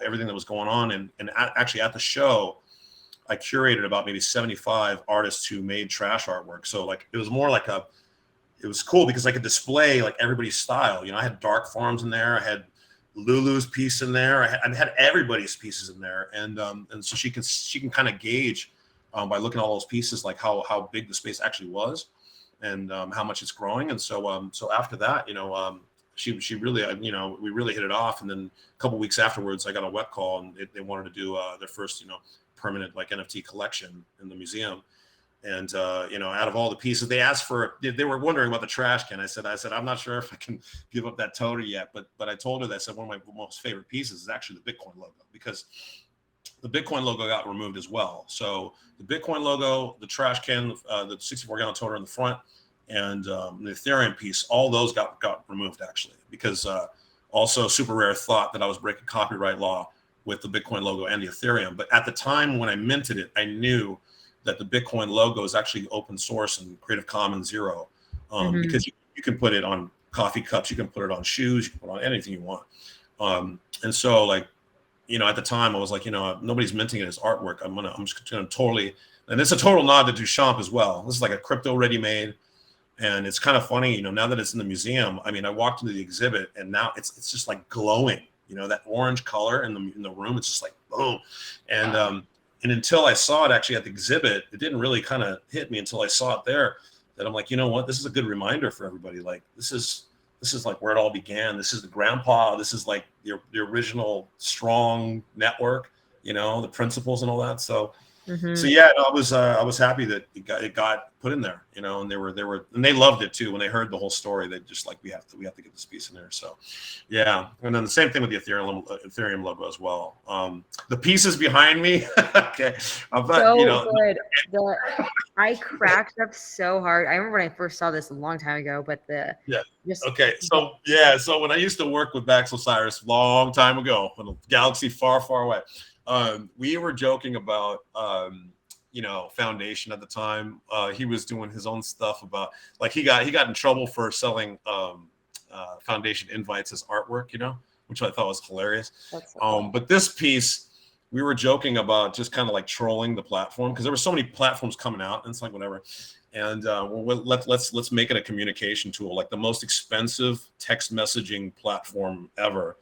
everything that was going on. And actually at the show, I curated about maybe 75 artists who made trash artwork. So like it was more like it was cool because I could display like everybody's style. I had Dark Farms in there. I had Lulu's piece in there. I had everybody's pieces in there. And so she can kind of gauge by looking at all those pieces, like how big the space actually was and how much it's growing. And so after that, she really, we really hit it off. And then a couple of weeks afterwards, I got a web call and they wanted to do their first, permanent like NFT collection in the museum. And out of all the pieces they asked for, they were wondering about the trash can. I said, I'm not sure if I can give up that toter yet, but I told her that I said one of my most favorite pieces is actually the Bitcoin logo because the Bitcoin logo got removed as well. So the Bitcoin logo, the trash can, the 64-gallon toter in the front, and the Ethereum piece, all those got removed actually because also Super Rare thought that I was breaking copyright law with the Bitcoin logo and the Ethereum. But at the time when I minted it, I knew that the Bitcoin logo is actually open source and Creative Commons 0 because you can put it on coffee cups, you can put it on shoes, you can put it on anything you want. And so like, at the time I was like, nobody's minting it as artwork. I'm just gonna totally, and it's a total nod to Duchamp as well. This is like a crypto ready-made. And it's kind of funny, now that it's in the museum, I mean, I walked into the exhibit and now it's just like glowing you know, that orange color in the room. It's just like boom, and until I saw it actually at the exhibit, it didn't really kind of hit me until I saw it there. That I'm like, you know what, this is a good reminder for everybody. Like this is like where it all began. This is the grandpa. This is like the original strong network. You know, the principles and all that. So yeah, no, I was happy that it got put in there, you know, and they loved it too when they heard the whole story. They just like we have to get this piece in there. So yeah, and then the same thing with the Ethereum logo as well. The pieces behind me, okay, So you know, good. I cracked up so hard. I remember when I first saw this a long time ago, but so when I used to work with Max Osiris long time ago, in a galaxy far, far away. We were joking about, you know, Foundation at the time. He was doing his own stuff about, like, he got in trouble for selling Foundation invites as artwork, you know, which I thought was hilarious. But this piece, we were joking about just kind of like trolling the platform because there were so many platforms coming out, and it's like whatever. And let's make it a communication tool, like the most expensive text messaging platform ever.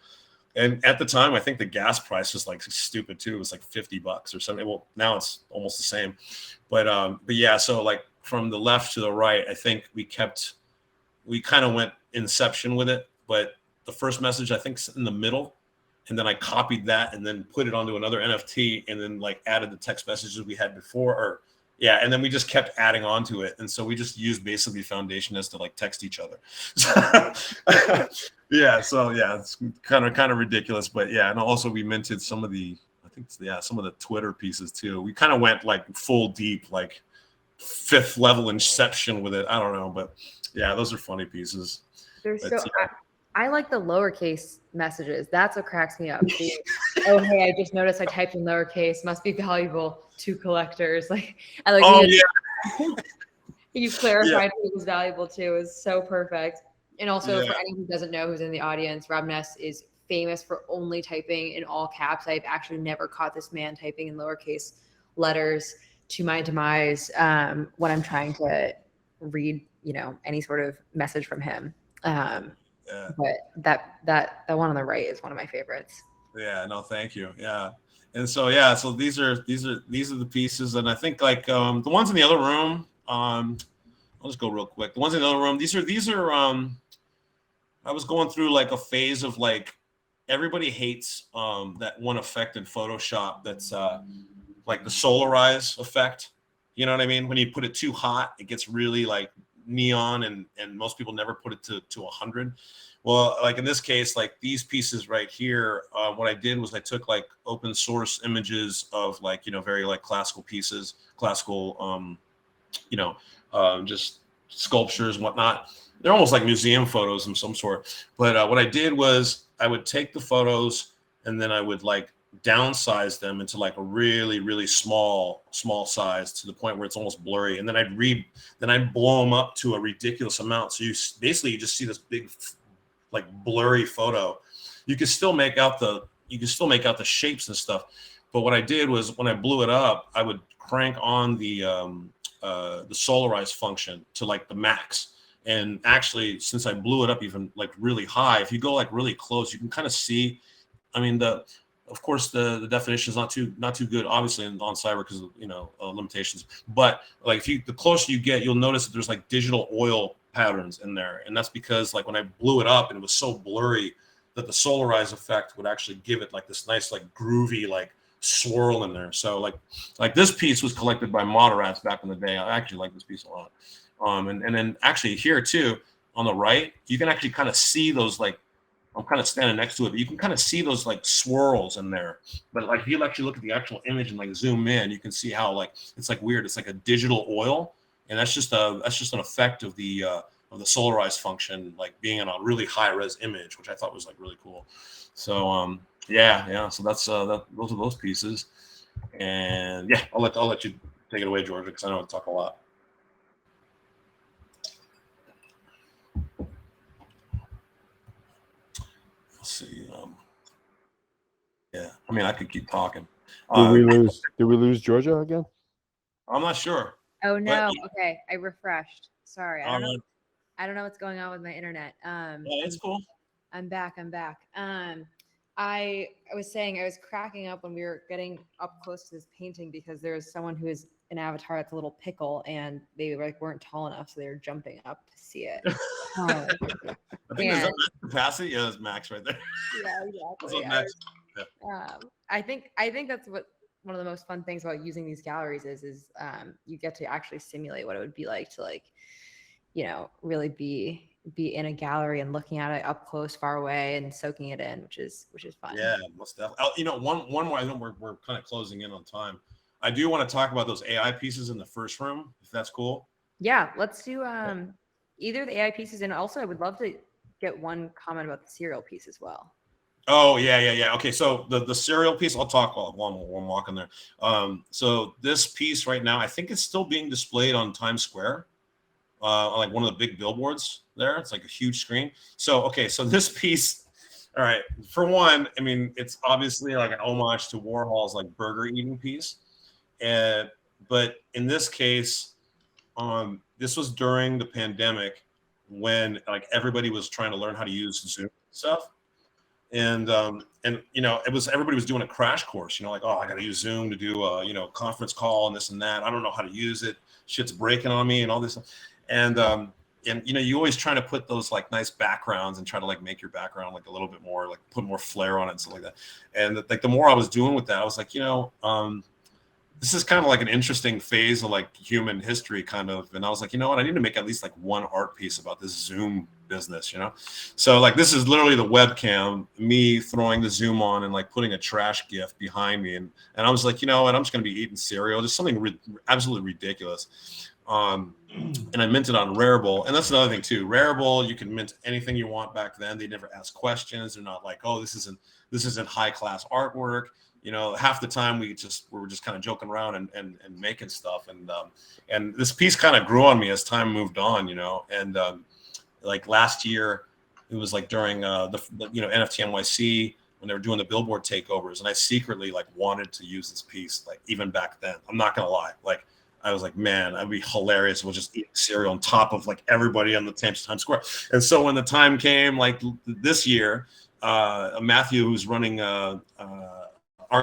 And at the time, I think the gas price was like stupid too. It was like $50 or something. Well, now it's almost the same. But yeah, so like from the left to the right, I think we kind of went Inception with it. But the first message, I think, is in the middle. And then I copied that and then put it onto another NFT and then like added the text messages we had before. And then we just kept adding on to it. And so we just used basically Foundation as to like text each other. So it's kind of ridiculous, but yeah. And also we minted some of the Twitter pieces too. We kind of went like full deep, like 5th level Inception with it. I don't know, but yeah, those are funny pieces. I like the lowercase messages. That's what cracks me up. Oh, hey, I just noticed I typed in lowercase. Must be valuable to collectors. Like, I like. You clarified who was valuable too. Is so perfect. And also for anyone who doesn't know who's in the audience, ROBNESS is famous for only typing in all caps. I've actually never caught this man typing in lowercase letters to my demise when I'm trying to read, you know, any sort of message from him. But that one on the right is one of my favorites. Yeah, no, thank you. Yeah. And so so these are the pieces, and I think like the ones in the other room, I'll just go real quick. The ones in the other room, these are I was going through like a phase of like everybody hates that one effect in Photoshop that's like the solarize effect. You know what I mean? When you put it too hot, it gets really like neon, and most people never put it to 100. Well, like in this case, like these pieces right here, what I did was I took like open source images of like, you know, very like classical pieces, just sculptures and whatnot. They're almost like museum photos of some sort. But what I did was I would take the photos and then I would like downsize them into like a really, really small size to the point where it's almost blurry. And then I'd blow them up to a ridiculous amount. So you just see this big, like blurry photo. You can still make out the shapes and stuff. But what I did was when I blew it up, I would crank on the solarize function to like the max. And actually, since I blew it up even like really high, if you go like really close, you can kind of see. I mean, of course, the definition is not too good, obviously, on cyber because of, you know, limitations. But like the closer you get, you'll notice that there's like digital oil patterns in there, and that's because like when I blew it up and it was so blurry that the solarize effect would actually give it like this nice like groovy like swirl in there. So like this piece was collected by Moderats back in the day. I actually like this piece a lot. And then actually here too on the right, you can actually kind of see those like. I'm kind of standing next to it, but you can kind of see those like swirls in there. But like if you actually look at the actual image and like zoom in, you can see how like it's like weird. It's like a digital oil, and that's just an effect of the solarize function, like being in a really high res image, which I thought was like really cool. So so that's those are those pieces, and yeah, I'll let you take it away, Georgia, because I know I talk a lot. See, I mean, I could keep talking. Did we lose Georgia again? I'm not sure. Oh no. Okay, I refreshed. Sorry, I don't know what's going on with my internet. It's cool. I'm back. I was saying I was cracking up when we were getting up close to this painting because there was someone who is an avatar that's a little pickle and they like weren't tall enough, so they were jumping up to see it. I think is that max capacity? Yeah, that's max right there. Yeah, That's exactly. what max. I think that's what one of the most fun things about using these galleries is you get to actually simulate what it would be like to like, really be in a gallery and looking at it up close, far away, and soaking it in, which is fun. Yeah, most definitely. One more. I know we're kind of closing in on time. I do want to talk about those AI pieces in the first room, if that's cool. Yeah, let's do either the AI pieces, and also I would love to get one comment about the serial piece as well. Oh yeah. Okay, so the serial piece, I'll talk while I'm walking there. So this piece right now, I think it's still being displayed on Times Square, on like one of the big billboards there. It's like a huge screen. So this piece. All right. For one, I mean, it's obviously like an homage to Warhol's like burger eating piece. But in this case, this was during the pandemic when like everybody was trying to learn how to use Zoom stuff. And it was everybody was doing a crash course, like, oh, I got to use Zoom to do a conference call and this and that. I don't know how to use it. Shit's breaking on me and all this. And you always try to put those like nice backgrounds and try to like make your background like a little bit more like put more flair on it and stuff like that. And like the more I was doing with that, I was like, this is kind of like an interesting phase of like human history kind of. And I was like, you know what, I need to make at least like one art piece about this Zoom business, So like this is literally the webcam, me throwing the Zoom on and like putting a trash gif behind me. And I was like, you know what, I'm just going to be eating cereal, just something absolutely ridiculous. And I minted on Rarible, and that's another thing too. Rarible, you can mint anything you want back then. They never ask questions. They're not like, oh, this isn't high class artwork. Half the time we were just kind of joking around and making stuff. And this piece kind of grew on me as time moved on. And like last year, it was like during the NFT NYC when they were doing the billboard takeovers, and I secretly like wanted to use this piece like even back then. I'm not gonna lie, like. I was like, man, that'd be hilarious. We'll just eat cereal on top of like everybody on the Times Square. And so when the time came, like this year, Matthew, who's running Art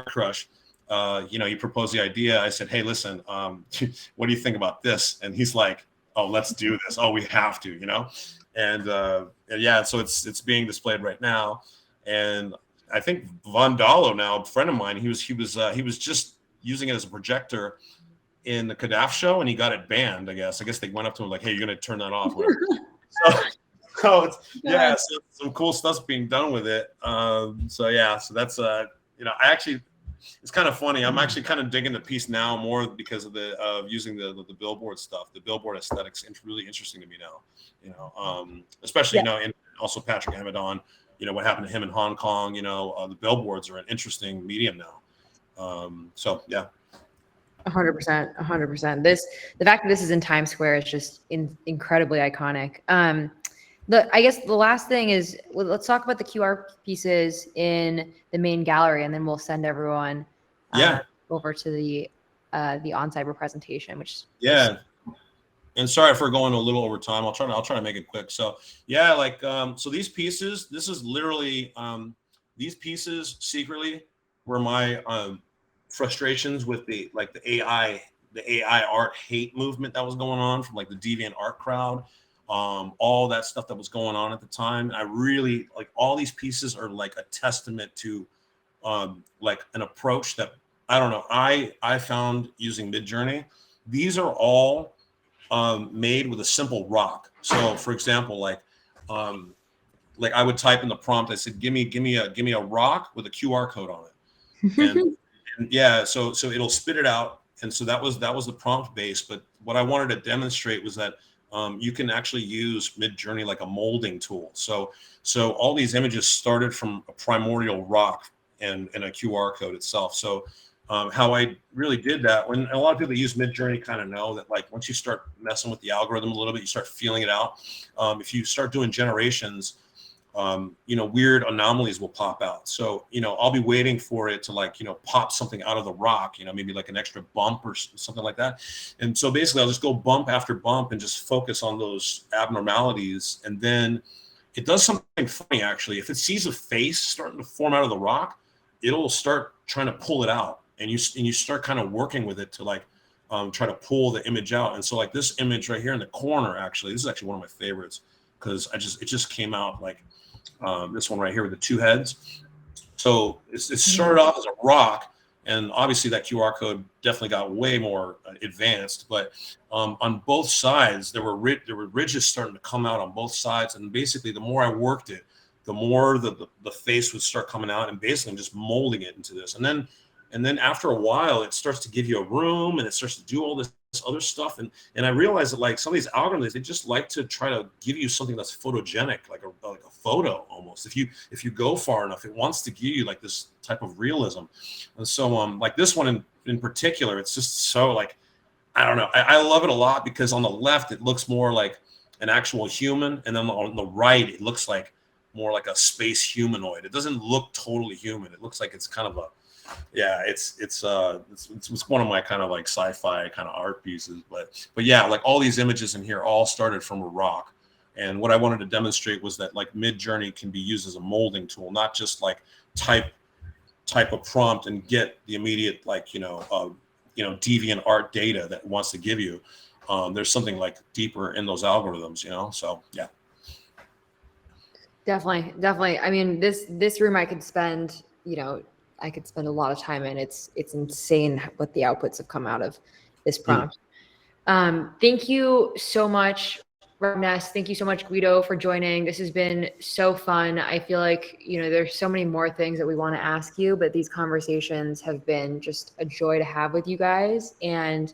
Crush, he proposed the idea. I said, hey, listen, what do you think about this? And he's like, oh, let's do this. Oh, we have to, And yeah, so it's being displayed right now. And I think Von Dalo now, a friend of mine, he was just using it as a projector in the Kadaf show, and he got it banned. I guess they went up to him like, hey, you're gonna turn that off. So some cool stuff's being done with it. So that's it's kind of funny. I'm actually kind of digging the piece now more because of using the billboard stuff. The billboard aesthetics really interesting to me now. Especially and also Patrick Hamadon. What happened to him in Hong Kong. The billboards are an interesting medium now. So yeah. 100%. The fact that this is in Times Square is just incredibly iconic. I guess the last thing is, let's talk about the QR pieces in the main gallery, and then we'll send everyone over to the oncyber presentation. And sorry for going a little over time. I'll try to make it quick. So so these pieces, this is literally these pieces secretly were my frustrations with the AI art hate movement that was going on from like the deviant art crowd, all that stuff that was going on at the time. I really like all these pieces are like a testament to like an approach that I don't know I found using Midjourney. These are all made with a simple rock. So for example, like I would type in the prompt, I said, give me a rock with a QR code on it. And so it'll spit it out, and so that was the prompt base. But what I wanted to demonstrate was that you can actually use Midjourney like a molding tool. So all these images started from a primordial rock and a QR code itself. So how I really did that, when a lot of people that use Midjourney kind of know that like once you start messing with the algorithm a little bit, you start feeling it out. If you start doing generations, weird anomalies will pop out. So, I'll be waiting for it to pop something out of the rock, maybe like an extra bump or something like that. And so basically I'll just go bump after bump and just focus on those abnormalities. And then it does something funny actually. If it sees a face starting to form out of the rock, it'll start trying to pull it out, and you start kind of working with it to like try to pull the image out. And so like this image right here in the corner, actually, this is actually one of my favorites because it just came out like this one right here with the two heads. So it started off as a rock, and obviously that QR code definitely got way more advanced. But on both sides, there were ridges starting to come out on both sides, and basically the more I worked it, the more the face would start coming out, and basically I'm just molding it into this. And then after a while, it starts to give you a room, and it starts to do all this other stuff. And I realized that like some of these algorithms, they just like to try to give you something that's photogenic, like a photo almost. If you go far enough, it wants to give you like this type of realism. And so like this one in particular, it's just so like, I don't know. I love it a lot because on the left, it looks more like an actual human. And then on the right, it looks like more like a space humanoid. It doesn't look totally human. It looks like it's kind of a, yeah, it's one of my kind of like sci-fi kind of art pieces, but yeah, like all these images in here all started from a rock. And what I wanted to demonstrate was that like Midjourney can be used as a molding tool, not just like type a prompt and get the immediate like deviant art data that it wants to give you. There's something like deeper in those algorithms, so yeah. Definitely. I mean, this room I could spend, I could spend a lot of time in. It's insane what the outputs have come out of this prompt. Thank you so much, ROBNESS. Thank you so much, Guido, for joining. This has been so fun. I feel like, there's so many more things that we want to ask you, but these conversations have been just a joy to have with you guys. And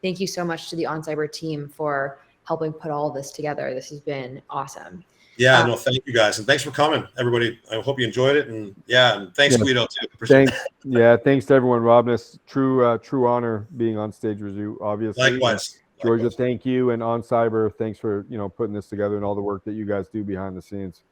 thank you so much to the oncyber team for helping put all this together. This has been awesome. Yeah, no, thank you guys. And thanks for coming, everybody. I hope you enjoyed it. And yeah, and thanks, Guido, too. Thanks. Yeah, thanks to everyone, ROBNESS. True honor being on stage with you, obviously. Likewise. Georgia, thank you. And oncyber, thanks for, putting this together and all the work that you guys do behind the scenes.